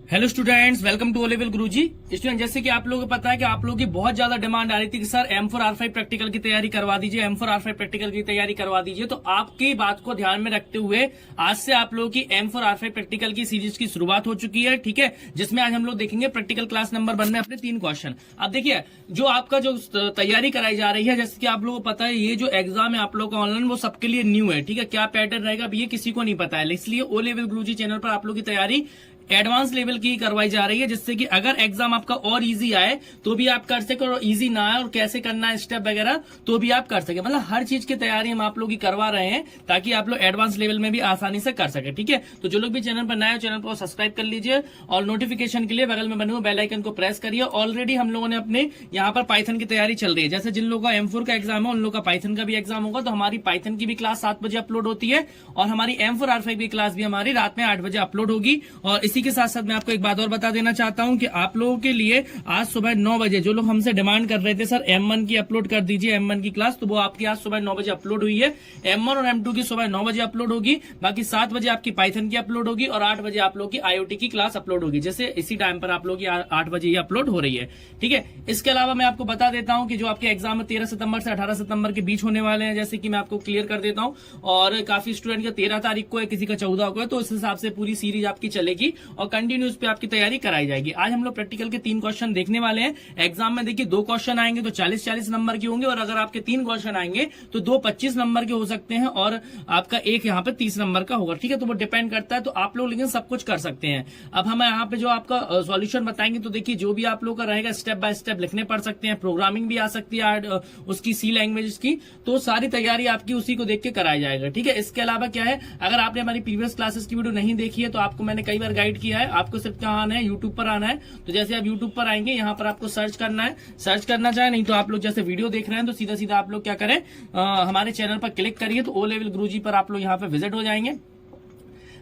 Hello students, welcome to O level Guruji. Student, जैसे कि आप लोगों को पता है कि आप लोगों की बहुत ज्यादा डिमांड आ रही थी कि सर M4R5 प्रैक्टिकल की तैयारी करवा दीजिए, M4R5 प्रैक्टिकल की तैयारी करवा दीजिए। तो आपकी बात को ध्यान में रखते हुए आज से आप लोगों की M4R5 प्रैक्टिकल की सीरीज की शुरुआत हो चुकी है, ठीक है, जिसमें आज हम लोग देखेंगे प्रैक्टिकल क्लास नंबर 1 में अपने 3 क्वेश्चन। अब देखिए, जो आपका जो तैयारी कराई जा रही है, जैसे कि आप लोगों को पता है ये जो एग्जाम है आप लोगों का ऑनलाइन, वो सबके लिए न्यू है, ठीक है। क्या पैटर्न रहेगा अब ये किसी को नहीं पता है, इसलिए ओ लेवल गुरुजी चैनल पर आप लोग की तैयारी एडवांस लेवल की करवाई जा रही है, जिससे कि अगर एग्जाम आपका और इजी आए तो भी आप कर सके, और इजी ना आए और कैसे करना है स्टेप वगैरह तो भी आप कर सके। मतलब हर चीज की तैयारी हम आप लोग की करवा रहे हैं ताकि आप लोग एडवांस लेवल में भी आसानी से कर सके, ठीक है। तो जो लोग भी चैनल पर नए हो, चैनल को सब्सक्राइब कर लीजिए और नोटिफिकेशन के लिए बगल में बने हुए बेल आइकन को प्रेस करिए। ऑलरेडी हम लोगों ने अपने यहाँ पर पाइथन की तैयारी चल रही है। जैसे जिन लोगों का M4 का एग्जाम है उन लोगों का पाइथन का भी एग्जाम होगा, तो हमारी पाइथन की भी क्लास 7 बजे अपलोड होती है और हमारी M4R5 की क्लास भी हमारी रात में 8 बजे अपलोड होगी। और इसी के साथ साथ मैं आपको एक बात और बता देना चाहता हूं कि आप लोगों के लिए आज सुबह 9 बजे जो लोग हमसे डिमांड कर रहे थे सर M1 की अपलोड कर दीजिए, M1 की क्लास, तो वो आपकी आज सुबह 9 बजे अपलोड हुई है। M1 और M2 की सुबह 9 बजे अपलोड होगी, बाकी 7 बजे आपकी पाइथन की अपलोड होगी और 8 बजे आप लोग की IoT की क्लास अपलोड होगी। जैसे इसी टाइम पर आप लोग की 8 बजे ये अपलोड हो रही है, ठीक है। इसके अलावा मैं आपको बता देता हूं कि जो आपके एग्जाम 13 सितंबर से 18 सितंबर के बीच होने वाले हैं, जैसे कि मैं आपको क्लियर कर देता हूं। और काफी स्टूडेंट का 13 तारीख को है, किसी का 14 को है, तो इस हिसाब से पूरी सीरीज आपकी चलेगी और कंटिन्यूस पे आपकी तैयारी कराई जाएगी। आज हम लोग प्रैक्टिकल के 3 क्वेश्चन देखने वाले हैं। एग्जाम में देखिए 2 क्वेश्चन आएंगे तो 40-40 नंबर के होंगे, और अगर आपके 3 क्वेश्चन आएंगे तो 2 25 नंबर के हो सकते हैं और आपका एक यहाँ पे 30 नंबर का होगा, ठीक है। तो वो डिपेंड करता है, तो आप लोग लेकिन सब कुछ कर सकते हैं। अब हम यहाँ पे जो आपका सॉल्यूशन बताएंगे, तो देखिए जो भी आप लोग का रहेगा स्टेप बाय स्टेप लिखने पड़ सकते हैं, प्रोग्रामिंग भी आ सकती है उसकी C लैंग्वेज की, तो सारी तैयारी आपकी उसी को देख के कराया जाएगा, ठीक है। इसके अलावा क्या है, अगर आपने हमारी प्रीवियस क्लासेस की वीडियो नहीं देखी है तो आपको मैंने कई बार गाइड किया है, आपको सिर्फ कहाँ आना है, यूट्यूब पर आना है। तो जैसे आप YouTube पर आएंगे, यहाँ पर आपको सर्च करना है, सर्च करना चाहे नहीं तो आप लोग जैसे वीडियो देख रहे हैं तो सीधा सीधा आप लोग क्या करें, हमारे चैनल पर क्लिक करिए, तो ओ लेवल गुरुजी पर आप लोग यहाँ पे विजिट हो जाएंगे।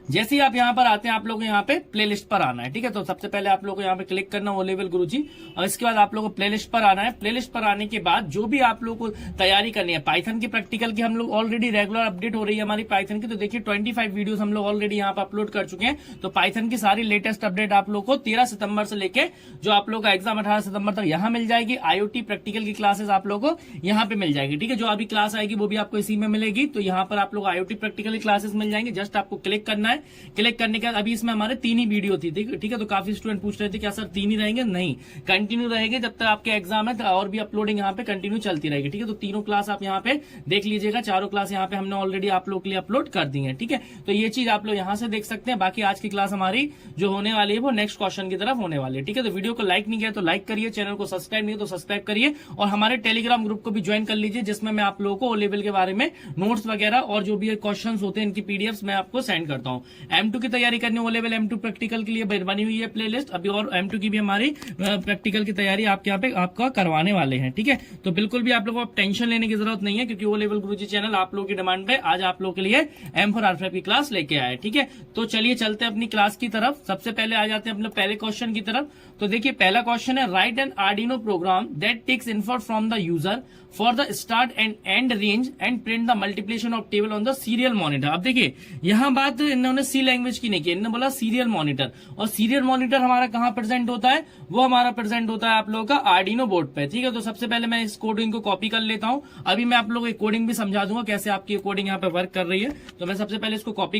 जैसे ही आप यहाँ पर आते हैं आप लोग यहाँ पे प्लेलिस्ट पर आना है, ठीक है। तो सबसे पहले आप लोग को यहाँ पे क्लिक करना ओ लेवल गुरुजी, और इसके बाद आप लोग को प्लेलिस्ट पर आना है। प्लेलिस्ट पर आने के बाद जो भी आप लोग को तैयारी करनी है, पाइथन की प्रैक्टिकल की हम लोग ऑलरेडी रेगुलर अपडेट हो रही है हमारी पाइथन की, तो देखिए 25 वीडियोस हम लोग ऑलरेडी यहाँ पर अपलोड कर चुके हैं। तो पाइथन की सारी लेटेस्ट अपडेट आप लोग को 13 सितंबर से लेके जो आप लोग का एग्जाम 18 सितंबर तक यहाँ मिल जाएगी। IoT प्रैक्टिकल की क्लासेस आप लोग को यहाँ पे मिल जाएगी, ठीक है। जो अभी क्लास आएगी वो भी आपको इसी में मिलेगी, तो यहाँ पर आप लोग IoT प्रैक्टिकल की क्लासेस मिल जाएंगे। जस्ट आपको क्लिक करना है, क्लिक करने के बाद अभी इसमें हमारे 3 ही वीडियो थी, ठीक है। तो काफी स्टूडेंट पूछ रहे थे क्या सर 3 ही रहेंगे, नहीं, कंटिन्यू रहेंगे जब तक आपके एग्जाम है, तो और भी अपलोडिंग यहाँ पे कंटिन्यू चलती रहेगी, ठीक है। तो तीनों क्लास आप यहाँ पे देख लीजिएगा, चारों क्लास यहाँ पे हमने ऑलरेडी आप लोग के लिए अपलोड कर दी है, ठीक है। तो ये चीज आप लोग यहाँ से देख सकते हैं। बाकी आज की क्लास हमारी जो होने वाली है वो नेक्स्ट क्वेश्चन की तरफ होने वाली है, ठीक है। तो वीडियो को लाइक नहीं किया तो लाइक करिए, चैनल को सब्सक्राइब नहीं तो सब्सक्राइब करिए, और हमारे टेलीग्राम ग्रुप को भी ज्वाइन कर लीजिए, जिसमें मैं आप लोगों को ओ लेवल के बारे में नोट्स वगैरह और जो भी क्वेश्चन होते हैं इनकी पीडीएफ मैं आपको सेंड करता हूँ। M2 की तैयारी करनी, ओ लेवल M2 प्रैक्टिकल के लिए बनी हुई है प्लेलिस्ट अभी, और M2 की भी हमारी प्रैक्टिकल की तैयारी आपके यहाँ पे आपका करवाने वाले हैं, ठीक है। तो बिल्कुल भी आप लोगों को टेंशन लेने की जरूरत नहीं है, क्योंकि ओ लेवल गुरुजी चैनल आप लोगों की डिमांड पे आज आप लोगों के लिए M4R5 की क्लास लेके आया है, ठीक है। तो चलिए चलते हैं अपनी क्लास की तरफ। सबसे पहले आ जाते हैं अपने पहले क्वेश्चन की तरफ। तो देखिए पहला क्वेश्चन है, write an Arduino program that takes input from the user for the start and end range and print the multiplication of table on the serial monitor. अब देखिए यहाँ बात इन्होंने C लैंग्वेज की नहीं की, इन्होंने बोला सीरियल मॉनिटर, और सीरियल मॉनिटर हमारा कहाँ प्रेजेंट होता है, वो हमारा प्रेजेंट होता है आप लोगों का आर्डिनो बोर्ड पे, ठीक है। तो सबसे पहले मैं इस कोडिंग को कॉपी कर लेता हूँ। अभी मैं आप लोगों को कोडिंग भी समझा दूंगा कैसे आपकी कोडिंग यहाँ पे वर्क कर रही है। तो मैं सबसे पहले इसको कॉपी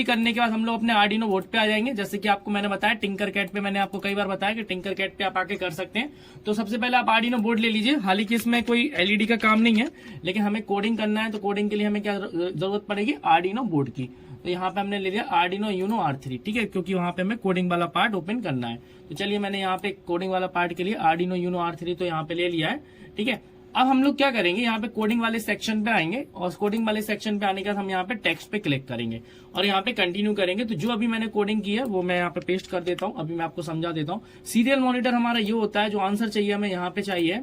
करने के बाद हम लोग अपने आर्डिनो बोर्ड पे आ जाएंगे। जैसे कि आपको मैंने बताया टिंकर कैट पे, मैंने आपको कई बार बताया कि टिंकर कैट पे आप आके कर सकते हैं। तो सबसे पहले आप आर्डिनो बोर्ड ले लीजिए। हालांकि इसमें कोई LED का काम नहीं है, लेकिन हमें कोडिंग करना है, तो कोडिंग के लिए हमें क्या जरूरत पड़ेगी, आर्डिनो बोर्ड की। तो यहाँ पे हमने ले लिया आर्डिनो यूनो R3, ठीक है, क्योंकि वहां पे हमें कोडिंग वाला पार्ट ओपन करना है। तो चलिए मैंने यहाँ पे कोडिंग वाला पार्ट के लिए आर्डिनो यूनो R3 तो यहाँ पे ले लिया है, ठीक है। अब हम लोग क्या करेंगे, यहाँ पे कोडिंग वाले सेक्शन पे आएंगे, और कोडिंग वाले सेक्शन पे आने के बाद हम यहाँ पे टेक्स्ट पे क्लिक करेंगे और यहाँ पे कंटिन्यू करेंगे। तो जो अभी मैंने कोडिंग की है वो मैं यहाँ पे पेस्ट कर देता हूँ। अभी मैं आपको समझा देता हूँ। सीरियल मॉनिटर हमारा ये होता है, जो आंसर चाहिए हमें यहाँ पे चाहिए,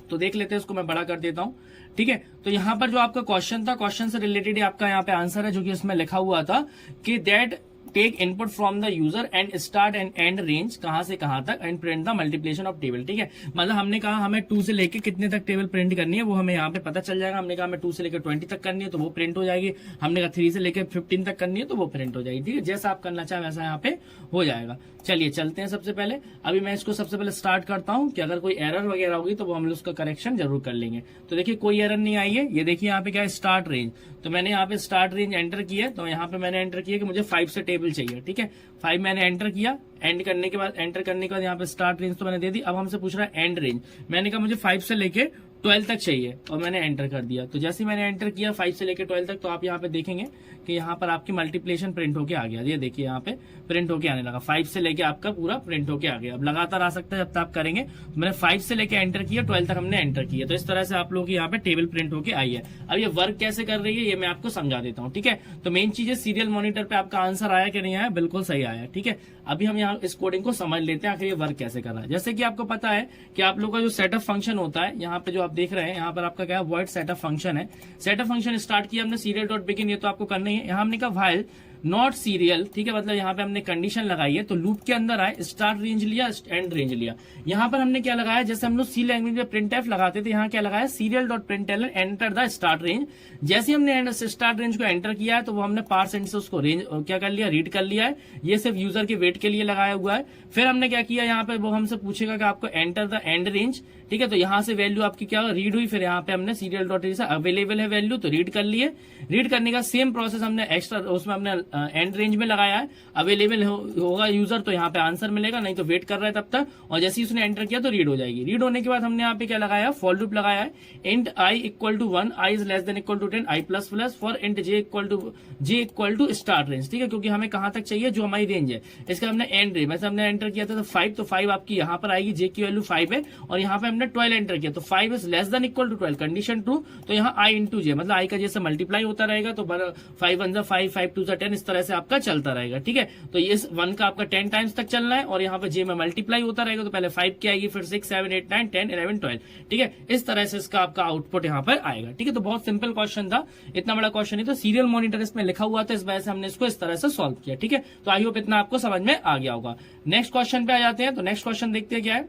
तो देख लेते हैं, इसको मैं बड़ा कर देता हूँ, ठीक है। तो यहाँ पर जो आपका क्वेश्चन था, क्वेश्चन से रिलेटेड आपका यहाँ पे आंसर है, जो कि इसमें लिखा हुआ था कि that take input from the user and start and end range, कहां से कहां तक, and print the multiplication of table. ठीक है, मतलब हमने कहा हमें 2 से लेके कितने तक टेबल प्रिंट करनी है वो हमें यहाँ पे पता चल जाएगा। हमने कहा हमें 2 से लेकर 20 तक करनी है तो वो प्रिंट हो जाएगी। हमने कहा 3 से लेकर 15 तक करनी है तो वो प्रिंट हो जाएगी। ठीक है, जैसा आप करना चाहें वैसा यहाँ पे हो जाएगा। चलिए चलते हैं। सबसे पहले अभी मैं इसको सबसे पहले स्टार्ट करता हूं कि अगर कोई एरर वगैरह होगी तो वो हम लोग उसका करेक्शन जरूर कर लेंगे। तो देखिए कोई एरर नहीं आई है। ये देखिए यहाँ पे क्या है, स्टार्ट रेंज। तो मैंने यहाँ पे स्टार्ट रेंज एंटर किया है, तो यहाँ पे मैंने एंटर किया कि मुझे 5 से टेबल चाहिए। ठीक है, 5 मैंने एंटर किया। एंड करने के बाद एंटर करने के बाद यहाँ पे स्टार्ट रेंज तो मैंने दे दी। अब हमसे पूछ रहा है एंड रेंज। मैंने कहा मुझे 5 से लेके 12 तक चाहिए और मैंने एंटर कर दिया। तो जैसे मैंने एंटर किया 5 से लेकर 12 तक, तो आप यहाँ पे देखेंगे कि यहाँ पर आपकी मल्टीप्लिकेशन प्रिंट होके आ गया। ये देखिए यहाँ पे प्रिंट होके आने लगा, 5 से लेके आपका पूरा प्रिंट होके आ गया। अब लगातार आ सकता है जब तक आप करेंगे। तो मैंने 5 से लेके एंटर किया, 12 तक हमने एंटर किया। तो इस तरह से आप लोगों की यहाँ पे टेबल प्रिंट होके आई है। अब ये वर्क कैसे कर रही है ये मैं आपको समझा देता हूँ। ठीक है, तो मेन चीज है सीरियल मॉनिटर पे आपका आंसर आया कि नहीं आया, बिल्कुल सही आया। ठीक है, अभी हम यहाँ इस कोडिंग को समझ लेते हैं आखिर ये वर्क कैसे कर रहा है। जैसे कि आपको पता है कि आप लोग का जो सेटअप फंक्शन होता है, यहाँ पे जो आप देख रहे हैं यहाँ पर आपका क्या है, वॉइड सेटअप फंक्शन है। सेटअप फंक्शन स्टार्ट किया हमने सीरियल डॉट बिगिन, ये तो आपको करना ही है। यहाँ हमने कहा व्हाइल नॉट सीरियल। ठीक है, मतलब यहाँ पे हमने कंडीशन लगाई है। तो लूप के अंदर आए, स्टार्ट रेंज लिया, एंड रेंज लिया। यहाँ पर हमने क्या लगाया, जैसे हम लोग सी लैंग्वेज में प्रिंट एफ लगाते थे, यहाँ क्या लगाया, serial dot println enter the start range. जैसे हमने स्टार्ट रेंज को एंटर किया है तो वो हमने पार्स एंड से उसको रेंज क्या कर लिया, रीड कर लिया है। ये सिर्फ यूजर के वेट के लिए लगाया हुआ है। फिर हमने क्या किया, यहाँ पे वो हमसे पूछेगा कि आपको एंटर द एंड रेंज। ठीक है, तो यहाँ से वैल्यू आपकी क्या रीड हुई। फिर यहाँ पे हमने सीरियल डॉट रेंज अवेलेबल है वैल्यू, तो रीड कर लिए। रीड करने का सेम प्रोसेस हमने एक्स्ट्रा उसमें हमने एंड रेंज में लगाया है। अवेलेबल होगा यूजर तो यहाँ पे आंसर मिलेगा, नहीं तो वेट कर रहा है तब तक। और जैसे ही उसने एंटर किया तो रीड हो जाएगी। रीड होने के बाद हमने यहाँ पे क्या लगाया, फॉर लूप लगाया है। Int I equal to 1, I is less than equal to 10, I plus plus for int J equal to start range. ठीक है, क्योंकि हमें कहां तक चाहिए, जो हमारी रेंज है। इसका हमने एंड रेंज, वैसे हमने एंटर किया था तो 5, तो 5 आपकी यहाँ पर आएगी, जे की वैल्यू 5 है। और यहाँ पे हमने 12 एंटर किया तो 5 is less than equal to 12, condition true. तो यहाँ आई इंटू जे, मतलब आई का जैसे मल्टीप्लाई होता रहेगा तो 5 1 जा 5, 5 2 जा 10, इस तरह से आपका चलता रहेगा। ठीक है, तो ये 1 का आपका 10 टाइम्स तक चलना है और यहाँ पे जे में मल्टीप्लाई होता रहेगा। तो पहले 5 की आएगी, फिर 6 7 8 9 10 11 12। ठीक है, इस तरह से इसका आपका आउटपुट यहाँ पर आएगा। ठीक है, तो बहुत सिंपल क्वेश्चन था, इतना बड़ा क्वेश्चन नहीं। तो सीरियल मॉनिटर इसमें लिखा हुआ था, इस वजह से हमने इसको इस तरह से सॉल्व किया। ठीक है, तो आई होप इतना आपको समझ में आ गया होगा। नेक्स्ट क्वेश्चन पे आ जाते हैं। तो नेक्स्ट क्वेश्चन देखते हैं क्या है।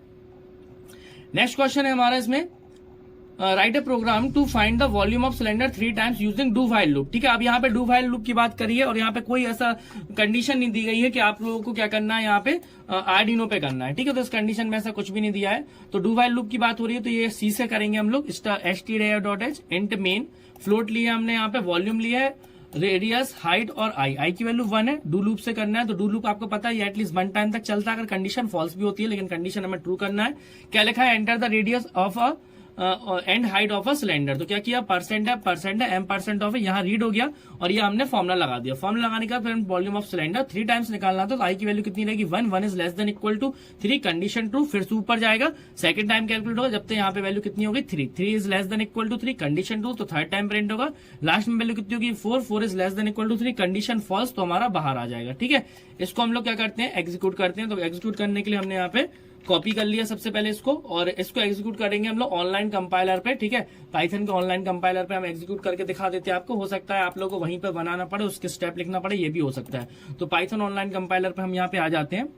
नेक्स्ट क्वेश्चन है हमारा इसमें, write a program to find the volume of cylinder 3 times using do while loop. ठीक है, अब यहाँ पे डू व्हाइल लूप की बात करिए और यहाँ पे कोई ऐसा कंडीशन नहीं दी गई है कि आप लोगों को क्या करना है, यहाँ पे आर्डिनो पे करना है। ठीक है, तो इस कंडीशन में ऐसा कुछ भी नहीं दिया है। तो डू व्हाइल लूप की बात हो रही है तो ये सी से करेंगे हम लोग। stdio.h इंट मेन, फ्लोट लिया हमने, यहाँ पे वॉल्यूम लिया है, रेडियस, हाइट और आई की वैल्यू 1 है। डू लूप से करना है तो डू लूप आपको पता है एटलीस्ट 1 टाइम तक चलता है, अगर कंडीशन फॉल्स भी होती है, लेकिन कंडीशन हमें ट्रू करना है। क्या लिखा है, enter the radius of a and height of a cylinder. तो क्या किया, परसेंट है एम परसेंट ऑफ है, यहाँ रीड हो गया और ये हमने फॉर्मुला लगा दिया। फॉर्मुला लगाने का फिर वॉल्यूम ऑफ सिलेंडर 3 टाइम्स निकालना था, तो आई की वैल्यू कितनी रहेगी, 1, 1 is less than equal to 3, condition true. फिर से ऊपर जाएगा, सेकंड टाइम कैलकुलेट होगा, जब तक यहाँ पे वैल्यू कितनी होगी, 3, 3 is less than equal to 3, condition true. तो थर्ड टाइम प्रिंट होगा, लास्ट में वैल्यू कितनी होगी, 4, 4 is less than equal to 3, condition false, तो हमारा बाहर आ जाएगा। ठीक है, इसको हम लोग क्या करते हैं, एग्जीक्यूट करते हैं। तो एग्जीक्यूट करने के लिए हमने यहाँ पे कॉपी कर लिया सबसे पहले इसको, और इसको एग्जीक्यूट करेंगे हम लोग ऑनलाइन कंपाइलर पे। ठीक है, पाइथन के ऑनलाइन कंपाइलर पे हम एग्जीक्यूट करके दिखा देते हैं आपको। हो सकता है आप लोगों को वहीं पे बनाना पड़े, उसके स्टेप लिखना पड़े, ये भी हो सकता है। तो पाइथन ऑनलाइन कंपाइलर पे हम यहाँ पे आ जाते हैं।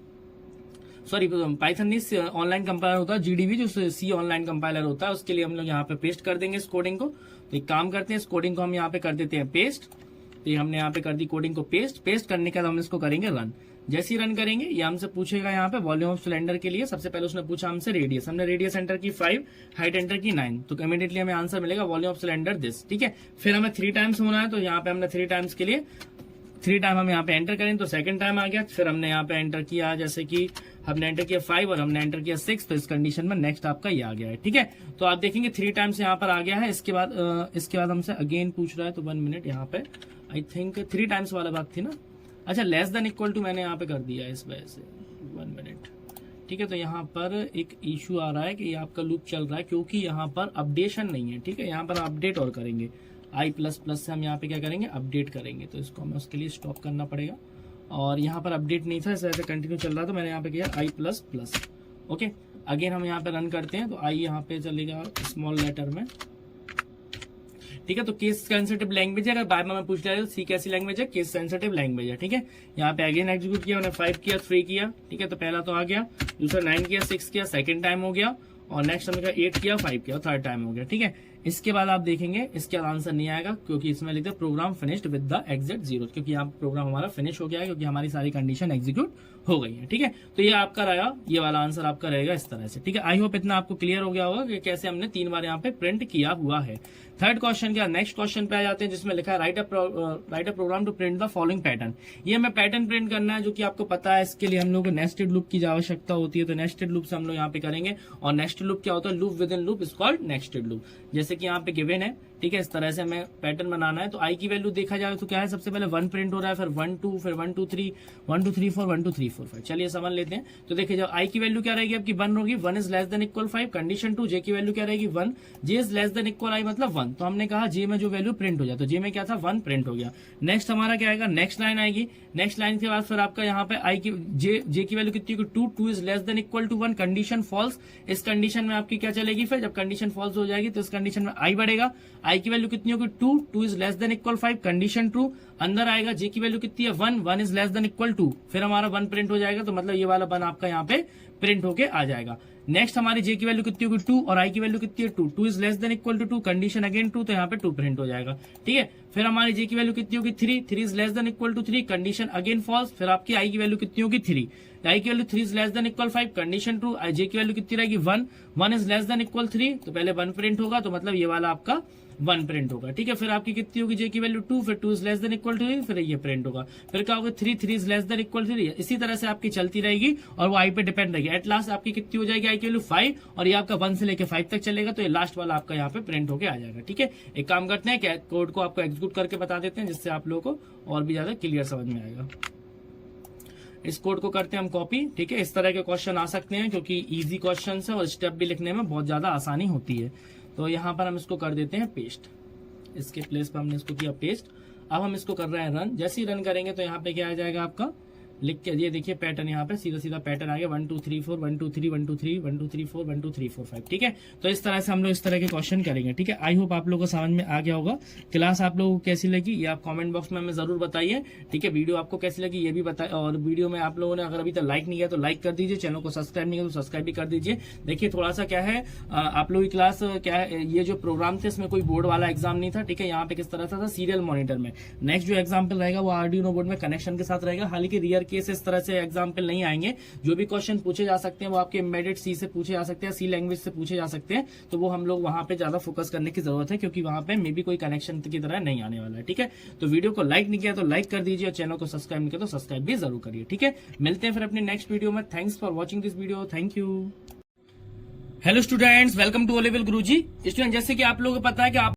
सॉरी, पाइथन नहीं, ऑनलाइन कंपाइलर होता है जीडीबी, जो सी ऑनलाइन कंपाइलर होता है, उसके लिए हम लोग यहाँ पे पेस्ट कर देंगे इस कोडिंग को। तो एक काम करते हैं, इस कोडिंग को हम यहाँ पे कर देते हैं पेस्ट। तो ये हमने यहाँ पे कर दी कोडिंग को पेस्ट। पेस्ट करने के बाद हम इसको करेंगे रन। जैसे ही रन करेंगे ये हमसे पूछेगा यहाँ पे वॉल्यूम ऑफ सिलेंडर के लिए। सबसे पहले उसने पूछा हमसे रेडियस, हमने रेडियस एंटर की 5, हाइट एंटर की 9, तो इमीडिएटली हमें आंसर मिलेगा वॉल्यूम ऑफ सिलेंडर दिस। ठीक है, फिर हमें 3 टाइम्स होना है, तो यहाँ पे हमने 3 टाइम्स के लिए 3 टाइम हम यहाँ पे एंटर करें, तो सेकंड टाइम आ गया। फिर हमने यहाँ पे एंटर किया, जैसे कि हमने एंटर किया 5 और हमने एंटर किया 6, तो इस कंडीशन में नेक्स्ट आपका ये आ गया है। ठीक है, तो आप देखेंगे 3 टाइम्स यहाँ पर आ गया है। इसके बाद हमसे अगेन पूछ रहा है, तो 1 मिनट, यहाँ पे आई थिंक 3 टाइम्स वाला बात थी ना। अच्छा, लेस देन इक्वल टू मैंने यहाँ पे कर दिया है इस वजह से, 1 मिनट। ठीक है, तो यहाँ पर एक इशू आ रहा है कि आपका लूप चल रहा है क्योंकि यहाँ पर अपडेशन नहीं है। ठीक है, यहाँ पर अपडेट और करेंगे, i++ से हम यहाँ पे क्या करेंगे, अपडेट करेंगे। तो इसको हमें उसके लिए स्टॉप करना पड़ेगा, और यहाँ पर अपडेट नहीं था, इस वजह से कंटिन्यू चल रहा था। मैंने यहाँ पे किया i++। ओके, अगेन हम यहाँ पे रन करते हैं, तो आई यहाँ पे चलेगा स्मॉल लेटर में। ठीक है। तो केस सेंसिटिव लैंग्वेज है, अगर बार बार में पूछ लिया तो सी कैसी लैंग्वेज है, केस सेंसिटिव लैंग्वेज है, ठीक है। यहाँ पे अगेन एग्जीक्यूट किया, मैंने 5 किया, 3 किया, ठीक है। तो पहला तो आ गया, दूसरा 9 किया, 6 किया, सेकंड टाइम हो गया, और नेक्स्ट हमने कहा 8 किया, 5 किया, थर्ड टाइम हो गया, ठीक है। इसके बाद आप देखेंगे इसके आंसर नहीं आएगा, क्योंकि इसमें लिखते program finished with the exit 0, क्योंकि यहाँ प्रोग्राम हमारा फिनिश हो गया है, क्योंकि हमारी सारी कंडीशन एग्जीक्यूट हो गई है, ठीक है। तो ये आपका रहेगा, ये वाला आंसर आपका रहेगा इस तरह से, ठीक है। आई होप इतना आपको क्लियर हो गया होगा कि कैसे हमने 3 बार यहाँ पे प्रिंट किया हुआ है। थर्ड क्वेश्चन क्या, नेक्स्ट क्वेश्चन पे आ जाते हैं, जिसमें लिखा है write a program to print the following pattern. ये हमें पैटर्न प्रिंट करना है, जो कि आपको पता है। इसके लिए हम लोग को नेस्टेड लूप की आवश्यकता होती है, तो नेस्टेड लूप से हम लोग यहाँ पे करेंगे। और नेस्टेड लूप क्या होता है, loop with in loop is called nested loop. जैसे कि यहाँ पे गिवन है, ठीक है, इस तरह से हमें पैटर्न बनाना है। तो आई की वैल्यू देखा जाए तो क्या है, सबसे पहले 1 प्रिंट हो रहा है, फिर 1 2, फिर 1 2 3, 1 2 3 4, 1 2 3 4 5। चलिए समझ लेते हैं। तो देखिए, जब आई की वैल्यू क्या रहेगी आपकी 1 होगी, 1 is less than equal 5, condition 2, जे की वैल्यू क्या रहेगी 1, जे इज लेस देन इक्वल आई मतलब 1। तो हमने कहा जे में जो वैल्यू प्रिंट हो जाए, तो जे में क्या था 1 प्रिंट हो गया। नेक्स्ट हमारा क्या आएगा, नेक्स्ट लाइन आएगी। नेक्स्ट लाइन के बाद फिर आपका यहाँ पे आई की जे की वैल्यू कितनी होगी 2, 2 is less than equal to 1, condition false. इस कंडीशन में आपकी क्या चलेगी, फिर जब कंडीशन फॉल्स हो जाएगी तो इस कंडीशन में आई बढ़ेगा। आई की वैल्यू कितनी होगी 2, 2 is less than equal 5, condition true. अंदर आएगा, जे की वैल्यू कितनी है 1, 1 इज लेस देन इक्वल 2, फिर हमारा 1 प्रिंट हो जाएगा। तो मतलब ये वाला 1 आपका यहाँ पे प्रिंट होके आ जाएगा। नेक्स्ट हमारी जे की वैल्यू कितनी होगी 2, और आई की वैल्यू कितनी है 2, 2 is less than equal to 2, condition again 2, तो यहाँ पे 2 प्रिंट हो जाएगा, ठीक है। फिर हमारी जे की वैल्यू कितनी होगी 3, 3 is less than equal to 3, condition again false. फिर आपकी आई की वैल्यू कितनी होगी 3, आई की value 3 is less than equal 5, condition true. J की वैल्यू कितनी रहेगी 1, 1 इज लेस देन इक्वल 3, तो पहले 1 प्रिंट होगा, तो मतलब ये वाला आपका 1 प्रिंट होगा, ठीक है। फिर आपकी कितनी होगी जे की वैल्यू 2, फिर 2 is less than equal to 3, फिर ये प्रिंट होगा। फिर क्या होगा 3, 3 इज लेस देन इक्वल 3, इसी तरह से आपकी चलती रहेगी और वो आई पे डिपेंड रहेगी। एट लास्ट आपकी कितनी हो जाएगी आई की वैल्यू 5, और ये आपका 1 से लेकर 5 तक चलेगा, तो ये लास्ट वाला आपका यहाँ पे प्रिंट होके आ जाएगा, ठीक है। एक काम करते हैं, कोड को आपको एग्जीक्यूट करके बता देते हैं, जिससे आप लोगों को और भी ज्यादा क्लियर समझ में आएगा। इस कोड को करते हैं हम कॉपी, ठीक है। इस तरह के क्वेश्चन आ सकते हैं, क्योंकि इजी क्वेश्चन है और स्टेप भी लिखने में बहुत ज्यादा आसानी होती है। तो यहाँ पर हम इसको कर देते हैं पेस्ट, इसके प्लेस पर हमने इसको किया पेस्ट। अब हम इसको कर रहे हैं रन। जैसे ही रन करेंगे तो यहाँ पे क्या आ जाएगा आपका, लिख के ये देखिए पैटर्न, यहाँ पे सीधा सीधा पैटर्न आ गया 1 2 3 4, 1 2 3, 1 2 3, 1 2 3 4, 1 2 3 4 5, ठीक है। तो इस तरह से हम लोग इस तरह के क्वेश्चन करेंगे, ठीक है। आई होप आप लोगों को समझ में आ गया होगा। क्लास आप लोगों को कैसी लगी ये आप कमेंट बॉक्स में हमें जरूर बताइए, ठीक है। वीडियो आपको कैसी लगी ये भी बताइए, और वीडियो में आप लोगों ने अगर अभी तक लाइक नहीं किया तो लाइक कर दीजिए, चैनल को सब्सक्राइब नहीं किया तो सब्सक्राइब भी कर दीजिए। देखिए थोड़ा सा क्या है, आप लोगों की क्लास क्या है, ये जो प्रोग्राम थे इसमें कोई बोर्ड वाला एग्जाम नहीं था, ठीक है। यहाँ पे किस तरह था सीरियल मॉनिटर में। नेक्स्ट जो एग्जाम्पल रहेगा वो आर्डिनो बोर्ड में कनेक्शन के साथ रहेगा। हालांकि रियर केस इस तरह से एग्जाम्पल नहीं आएंगे। जो भी क्वेश्चन पूछे जा सकते हैं वो आपके एम्बेडेड सी से पूछे जा सकते हैं, सी लैंग्वेज से पूछे जा सकते हैं। तो वो हम लोग वहां पे ज्यादा फोकस करने की जरूरत है, क्योंकि वहां पे मे बी कोई कनेक्शन की तरह नहीं आने वाला है, ठीक है। तो वीडियो को लाइक नहीं किया तो लाइक कर दीजिए, और चैनल को सब्सक्राइब नहीं किया तो सब्सक्राइब भी जरूर करिए, ठीक है। मिलते हैं फिर अपने नेक्स्ट वीडियो में। Thanks for watching this video, thank you. Hello students, welcome to O level Guruji. Student, जैसे कि आप लोगों को पता है कि आप